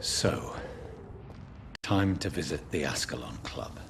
So, time to visit the Ascalon Club.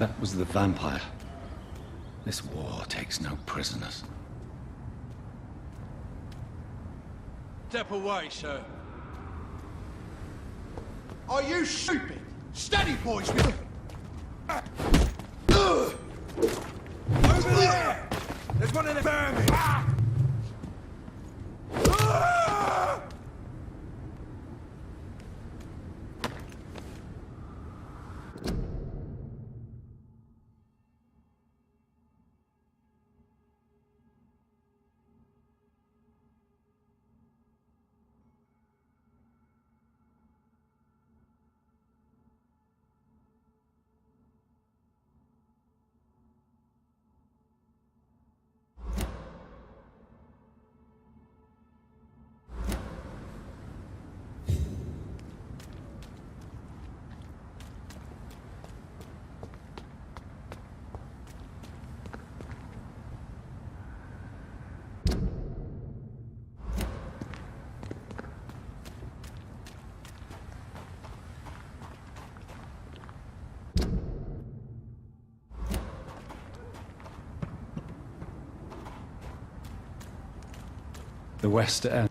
That was the Vampyr. This war takes no prisoners. Step away, sir. Are you stupid? Steady, boys! Over there! There's one in the vermin! The West End.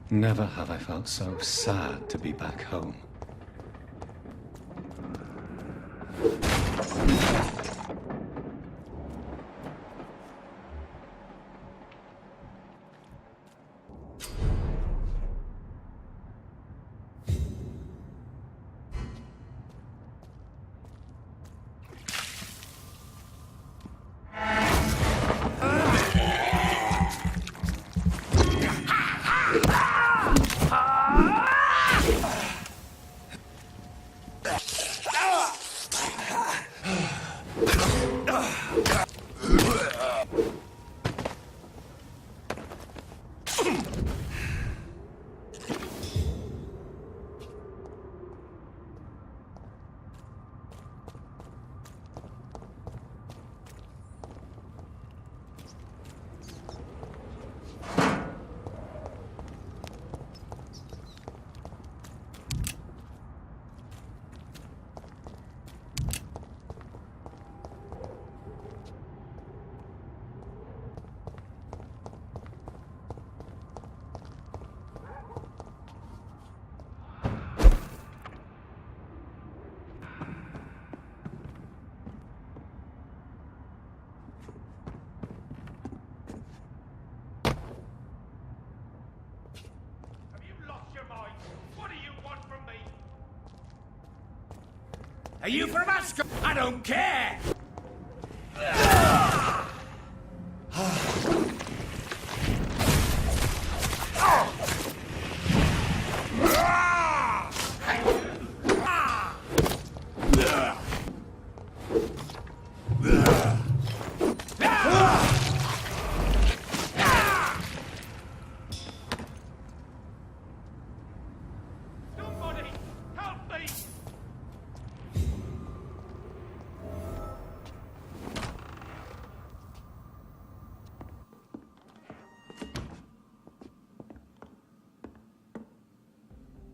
Never have I felt so sad to be back home. Are you from Ascot? I don't care! Somebody, help me!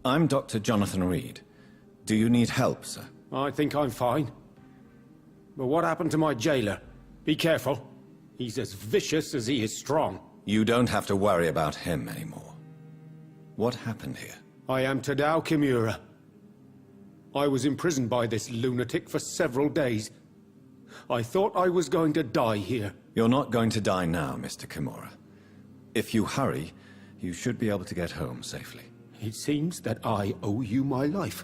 I'm Dr. Jonathan Reed. Do you need help, sir? I think I'm fine. But what happened to my jailer? Be careful. He's as vicious as he is strong. You don't have to worry about him anymore. What happened here? I am Tadao Kimura. I was imprisoned by this lunatic for several days. I thought I was going to die here. You're not going to die now, Mr. Kimura. If you hurry, you should be able to get home safely. It seems that I owe you my life.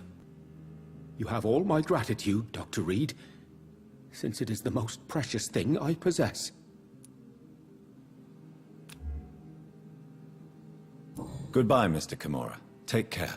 You have all my gratitude, Dr. Reed, since it is the most precious thing I possess. Goodbye, Mr. Kimura. Take care.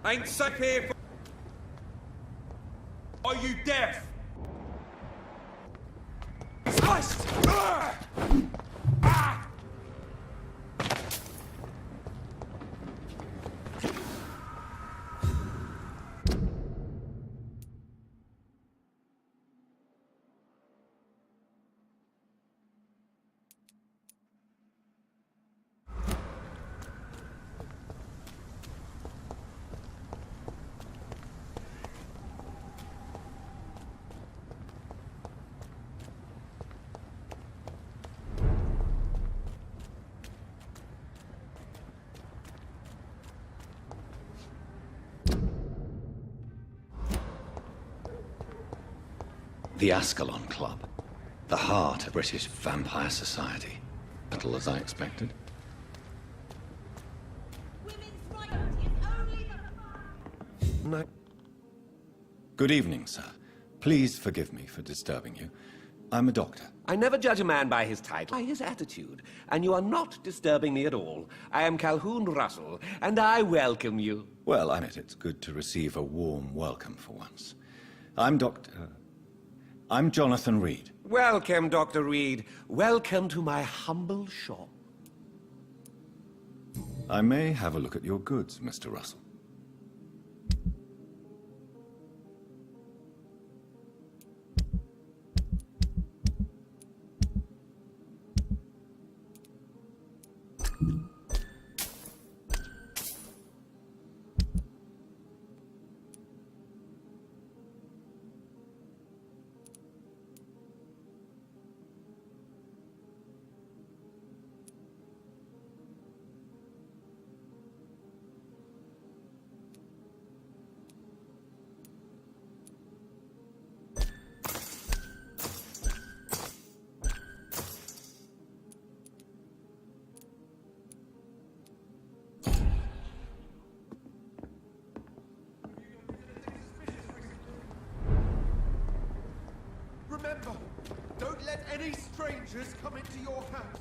Ain't safe here for... Are you deaf? Sliced! The Ascalon Club. The heart of British vampire society. Little as I expected. Women's rights is only the... No. Good evening, sir. Please forgive me for disturbing you. I'm a doctor. I never judge a man by his title, by his attitude. And you are not disturbing me at all. I am Calhoun Russell, and I welcome you. Well, I admit it's good to receive a warm welcome for once. I'm Dr. I'm Jonathan Reed. Welcome, Dr. Reed. Welcome to my humble shop. I may have a look at your goods, Mr. Russell. Remember, don't let any strangers come into your house.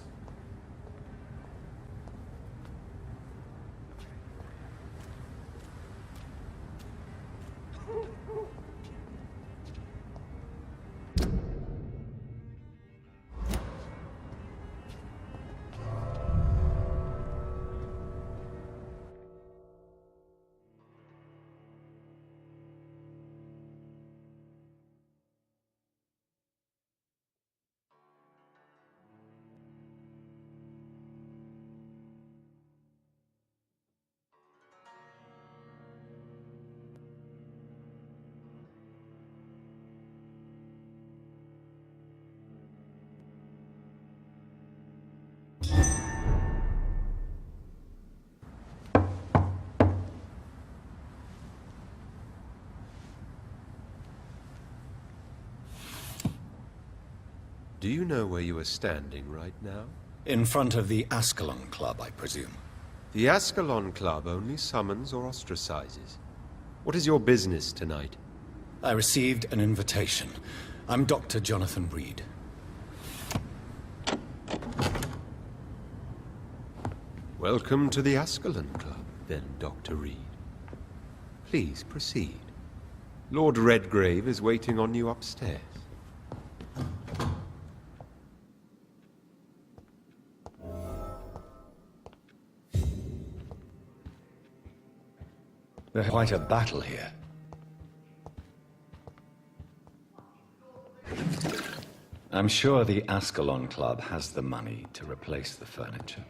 Do you know where you are standing right now? In front of the Ascalon Club, I presume. The Ascalon Club only summons or ostracizes. What is your business tonight? I received an invitation. I'm Dr. Jonathan Reed. Welcome to the Ascalon Club, then, Dr. Reed. Please proceed. Lord Redgrave is waiting on you upstairs. There's quite a battle here. I'm sure the Ascalon Club has the money to replace the furniture.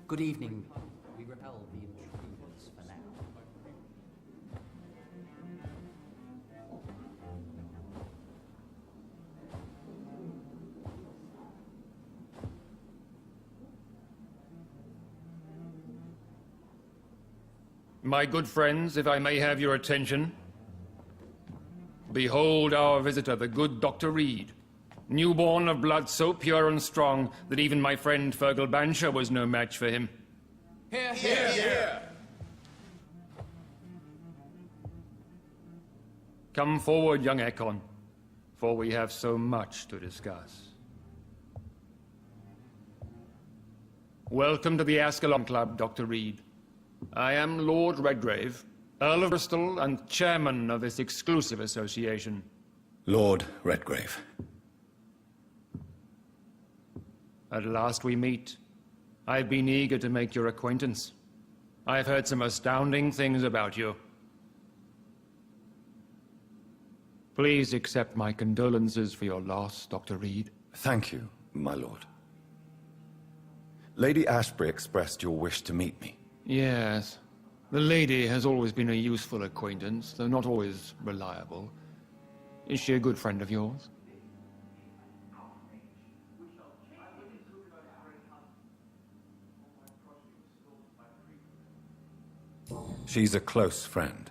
Good evening. We repel the intruders for now. My good friends, if I may have your attention. Behold our visitor, the good Dr. Reed. Newborn of blood so pure and strong that even my friend Fergal Bansher was no match for him. Here, here, here. Come forward, young Ekon, for we have so much to discuss. Welcome to the Ascalon Club, Dr. Reed. I am Lord Redgrave, Earl of Bristol and chairman of this exclusive association. Lord Redgrave. At last we meet. I've been eager to make your acquaintance. I've heard some astounding things about you. Please accept my condolences for your loss, Dr. Reed. Thank you, my lord. Lady Ashbury expressed your wish to meet me. Yes. The lady has always been a useful acquaintance, though not always reliable. Is she a good friend of yours? She's a close friend,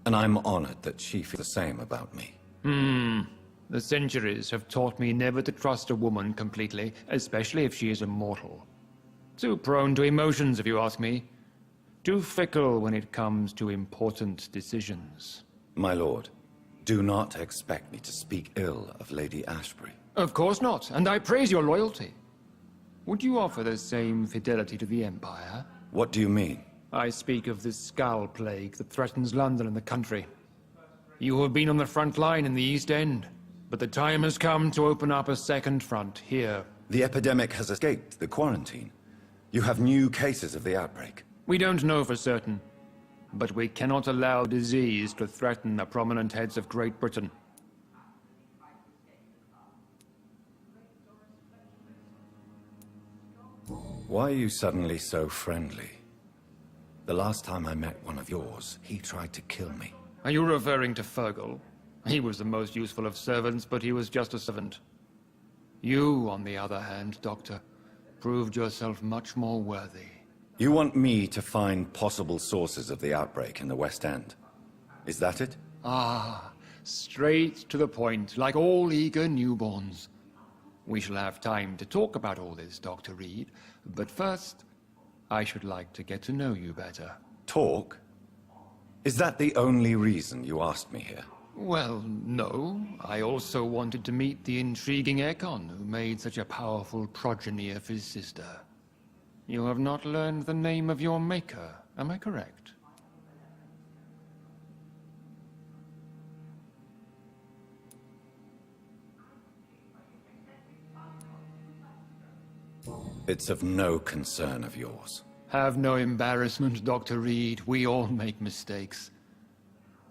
and I'm honored that she feels the same about me. The centuries have taught me never to trust a woman completely, especially if she is a mortal. Too prone to emotions, if you ask me. Too fickle when it comes to important decisions. My lord, do not expect me to speak ill of Lady Ashbury. Of course not, and I praise your loyalty. Would you offer the same fidelity to the Empire? What do you mean? I speak of the Skull Plague that threatens London and the country. You have been on the front line in the East End, but the time has come to open up a second front here. The epidemic has escaped the quarantine. You have new cases of the outbreak. We don't know for certain, but we cannot allow disease to threaten the prominent heads of Great Britain. Why are you suddenly so friendly? The last time I met one of yours, he tried to kill me. Are you referring to Fergal? He was the most useful of servants, but he was just a servant. You, on the other hand, Doctor, proved yourself much more worthy. You want me to find possible sources of the outbreak in the West End? Is that it? Ah, straight to the point, like all eager newborns. We shall have time to talk about all this, Dr. Reed, but first, I should like to get to know you better. Talk? Is that the only reason you asked me here? Well, no. I also wanted to meet the intriguing Ekon, who made such a powerful progeny of his sister. You have not learned the name of your maker, am I correct? It's of no concern of yours. Have no embarrassment, Dr. Reed. We all make mistakes.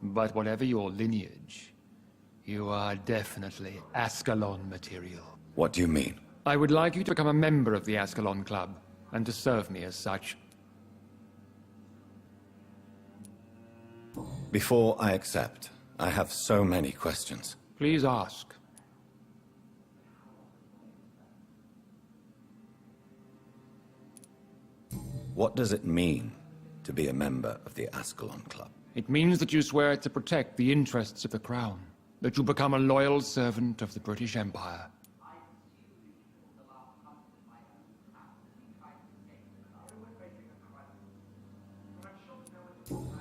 But whatever your lineage, you are definitely Ascalon material. What do you mean? I would like you to become a member of the Ascalon Club, and to serve me as such. Before I accept, I have so many questions. Please ask. What does it mean to be a member of the Ascalon Club? It means that you swear to protect the interests of the Crown, that you become a loyal servant of the British Empire.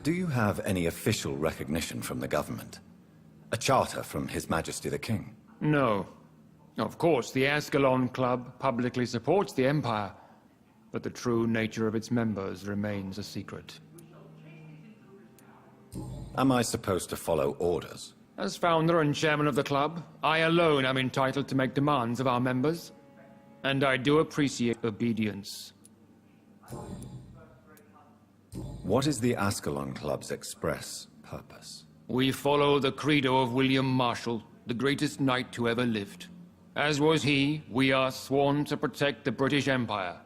Do you have any official recognition from the government? A charter from His Majesty the King? No. Of course, the Ascalon Club publicly supports the Empire, but the true nature of its members remains a secret. Am I supposed to follow orders? As founder and chairman of the club, I alone am entitled to make demands of our members, and I do appreciate obedience. What is the Ascalon Club's express purpose? We follow the credo of William Marshall, the greatest knight who ever lived. As was he, we are sworn to protect the British Empire.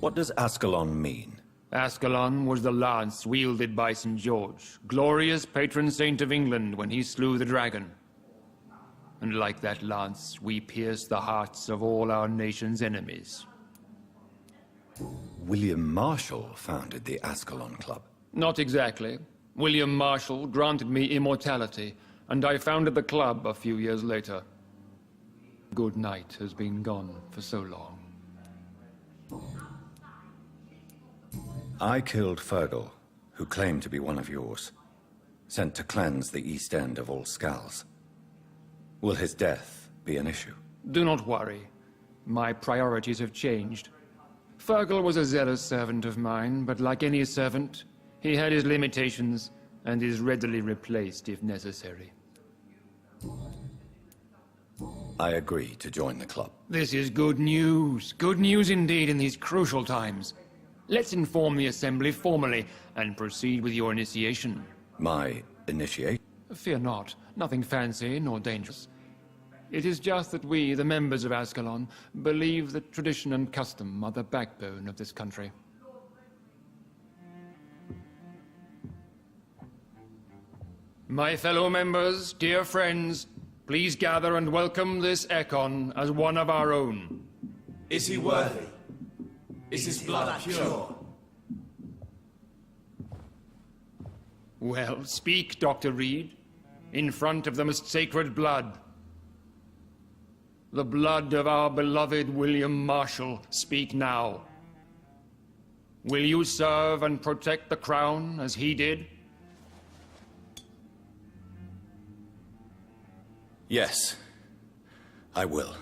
What does Ascalon mean? Ascalon was the lance wielded by St. George, glorious patron saint of England when he slew the dragon. And like that lance, we pierce the hearts of all our nation's enemies. William Marshall founded the Ascalon Club. Not exactly. William Marshall granted me immortality, and I founded the club a few years later. Good knight has been gone for so long. I killed Fergal, who claimed to be one of yours, sent to cleanse the East End of all skulls. Will his death be an issue? Do not worry. My priorities have changed. Fergal was a zealous servant of mine, but like any servant, he had his limitations and is readily replaced if necessary. I agree to join the club. This is good news. Good news indeed in these crucial times. Let's inform the Assembly formally and proceed with your initiation. My initiation? Fear not. Nothing fancy nor dangerous. It is just that we, the members of Ascalon, believe that tradition and custom are the backbone of this country. My fellow members, dear friends, please gather and welcome this Ekon as one of our own. Is he worthy? Is his blood pure? Well, speak, Dr. Reed, in front of the most sacred blood. The blood of our beloved William Marshall, speak now. Will you serve and protect the crown as he did? Yes, I will.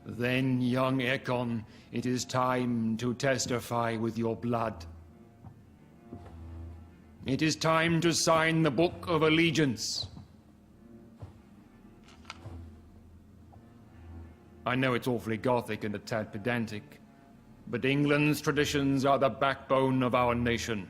Then, young Ekon, it is time to testify with your blood. It is time to sign the Book of Allegiance. I know it's awfully Gothic and a tad pedantic, but England's traditions are the backbone of our nation.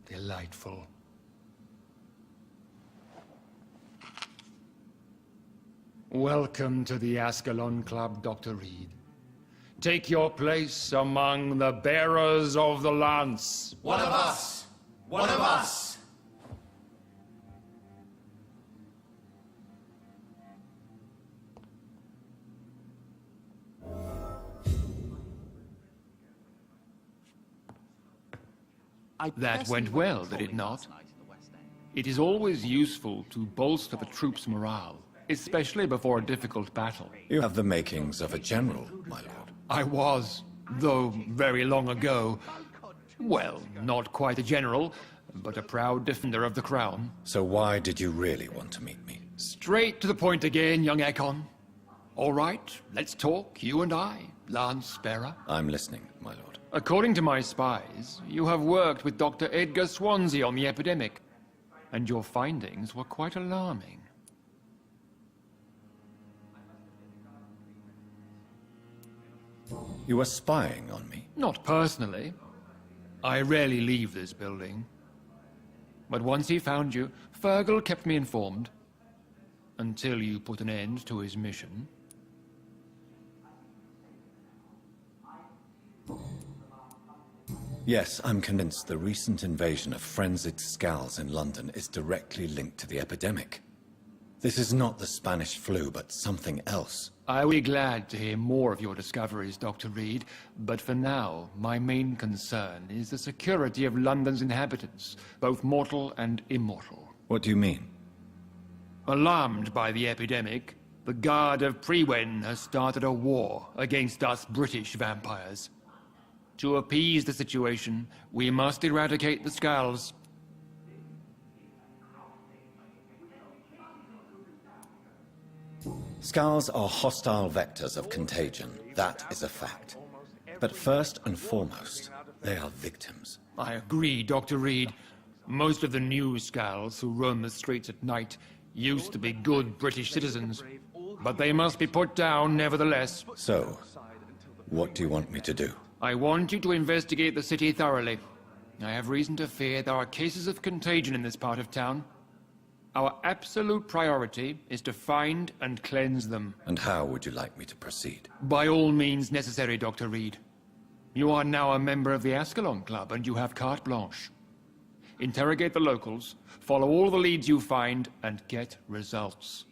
Delightful. Welcome to the Ascalon Club, Dr. Reed. Take your place among the bearers of the lance. One of us! One of us! That went well, did it not? It is always useful to bolster the troops' morale, especially before a difficult battle. You have the makings of a general, my lord. I was, though very long ago. Well, not quite a general, but a proud defender of the crown. So why did you really want to meet me? Straight to the point again, young Ekon. All right, let's talk, you and I, Lance Bearer. I'm listening, my lord. According to my spies, you have worked with Dr. Edgar Swansea on the epidemic, and your findings were quite alarming. You were spying on me? Not personally. I rarely leave this building. But once he found you, Fergal kept me informed. Until you put an end to his mission. Yes, I'm convinced the recent invasion of frenzied Scals in London is directly linked to the epidemic. This is not the Spanish flu, but something else. I will be glad to hear more of your discoveries, Dr. Reed, but for now, my main concern is the security of London's inhabitants, both mortal and immortal. What do you mean? Alarmed by the epidemic, the Guard of Prewen has started a war against us British vampires. To appease the situation, we must eradicate the Scals. Scals are hostile vectors of contagion. That is a fact. But first and foremost, they are victims. I agree, Dr. Reed. Most of the new Scals who roam the streets at night used to be good British citizens, but they must be put down nevertheless. So, what do you want me to do? I want you to investigate the city thoroughly. I have reason to fear there are cases of contagion in this part of town. Our absolute priority is to find and cleanse them. And how would you like me to proceed? By all means necessary, Dr. Reed. You are now a member of the Ascalon Club, and you have carte blanche. Interrogate the locals, follow all the leads you find, and get results.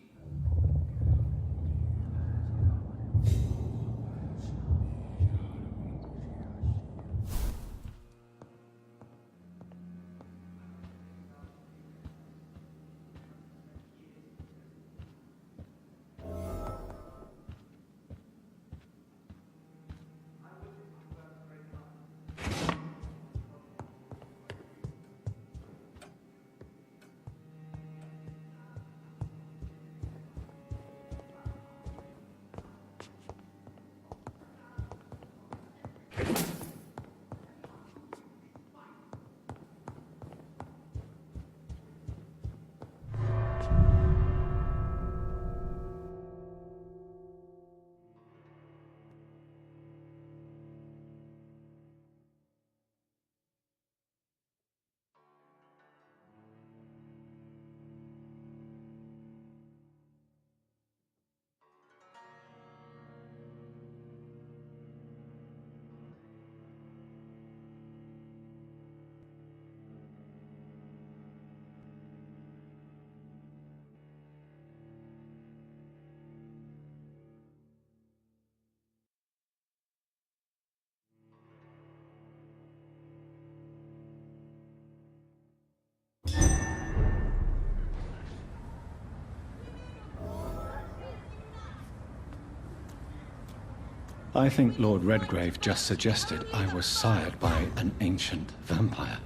I think Lord Redgrave just suggested I was sired by an ancient vampire.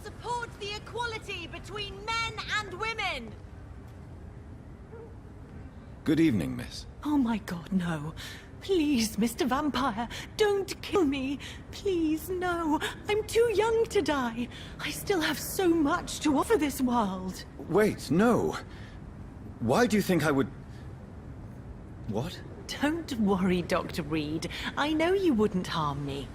Support the equality between men and women! Good evening, miss. Oh my god, no. Please, Mr. Vampire, don't kill me. Please, no. I'm too young to die. I still have so much to offer this world. Wait, no. Why do you think I would... What? Don't worry, Dr. Reed. I know you wouldn't harm me.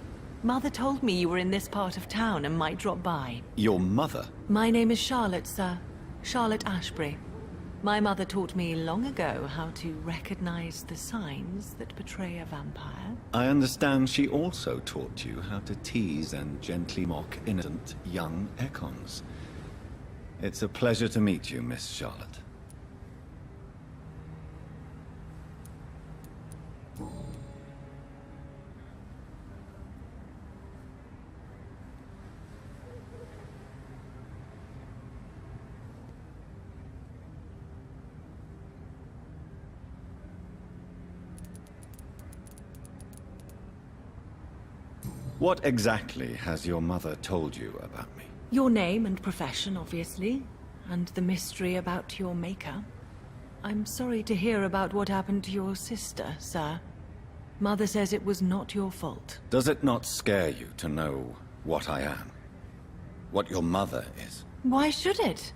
Mother told me you were in this part of town and might drop by. Your mother? My name is Charlotte, sir. Charlotte Ashbury. My mother taught me long ago how to recognize the signs that betray a vampire. I understand she also taught you how to tease and gently mock innocent young Ekons. It's a pleasure to meet you, Miss Charlotte. What exactly has your mother told you about me? Your name and profession, obviously, and the mystery about your maker. I'm sorry to hear about what happened to your sister, sir. Mother says it was not your fault. Does it not scare you to know what I am? What your mother is? Why should it?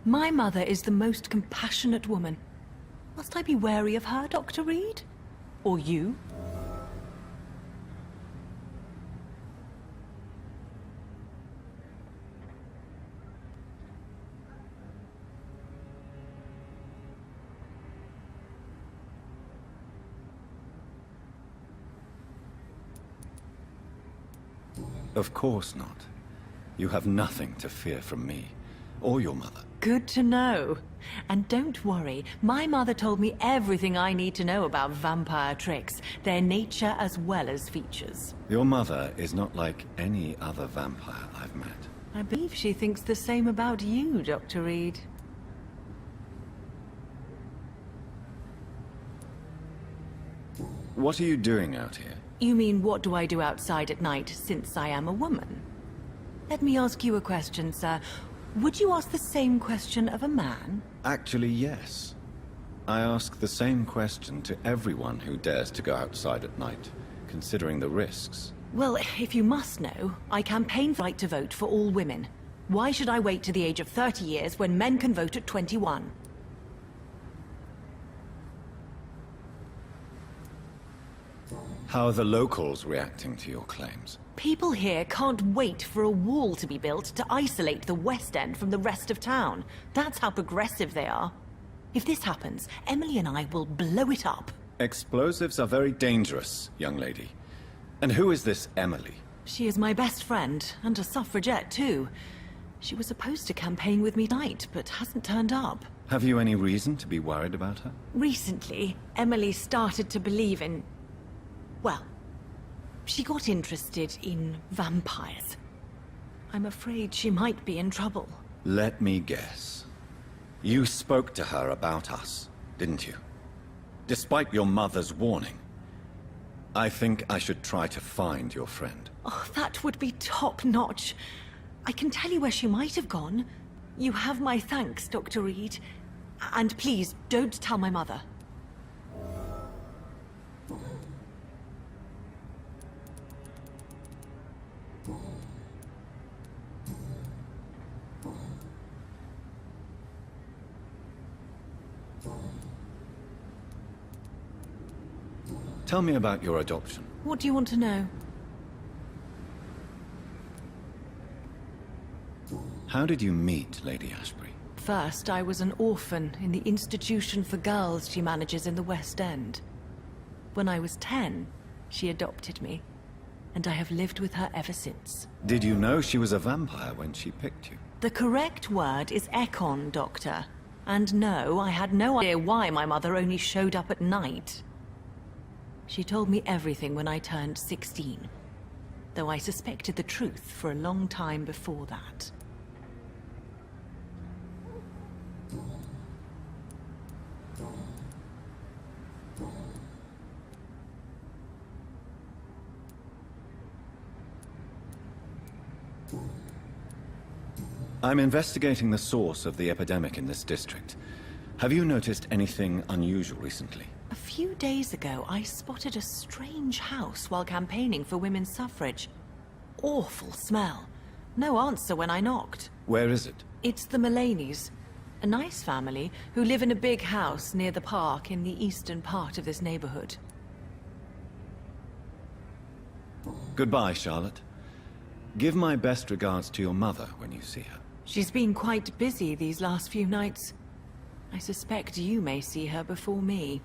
My mother is the most compassionate woman. Must I be wary of her, Dr. Reed? Or you? Of course not. You have nothing to fear from me, or your mother. Good to know. And don't worry, my mother told me everything I need to know about vampire tricks, their nature as well as features. Your mother is not like any other vampire I've met. I believe she thinks the same about you, Dr. Reed. What are you doing out here? You mean, what do I do outside at night, since I am a woman? Let me ask you a question, sir. Would you ask the same question of a man? Actually, yes. I ask the same question to everyone who dares to go outside at night, considering the risks. Well, if you must know, I campaign for right to vote for all women. Why should I wait to the age of 30 years when men can vote at 21? How are the locals reacting to your claims? People here can't wait for a wall to be built to isolate the West End from the rest of town. That's how progressive they are. If this happens, Emily and I will blow it up. Explosives are very dangerous, young lady. And who is this Emily? She is my best friend, and a suffragette too. She was supposed to campaign with me tonight, but hasn't turned up. Have you any reason to be worried about her? Recently, Emily started to believe in... well, she got interested in vampires. I'm afraid she might be in trouble. Let me guess. You spoke to her about us, didn't you? Despite your mother's warning. I think I should try to find your friend. Oh, that would be top-notch. I can tell you where she might have gone. You have my thanks, Dr. Reed. And please, don't tell my mother. Tell me about your adoption. What do you want to know? How did you meet Lady Ashbury? First, I was an orphan in the institution for girls she manages in the West End. When I was 10, she adopted me, and I have lived with her ever since. Did you know she was a vampire when she picked you? The correct word is Ekon, Doctor. And no, I had no idea why my mother only showed up at night. She told me everything when I turned 16, though I suspected the truth for a long time before that. I'm investigating the source of the epidemic in this district. Have you noticed anything unusual recently? A few days ago, I spotted a strange house while campaigning for women's suffrage. Awful smell. No answer when I knocked. Where is it? It's the Mullaneys, a nice family who live in a big house near the park in the eastern part of this neighborhood. Goodbye, Charlotte. Give my best regards to your mother when you see her. She's been quite busy these last few nights. I suspect you may see her before me.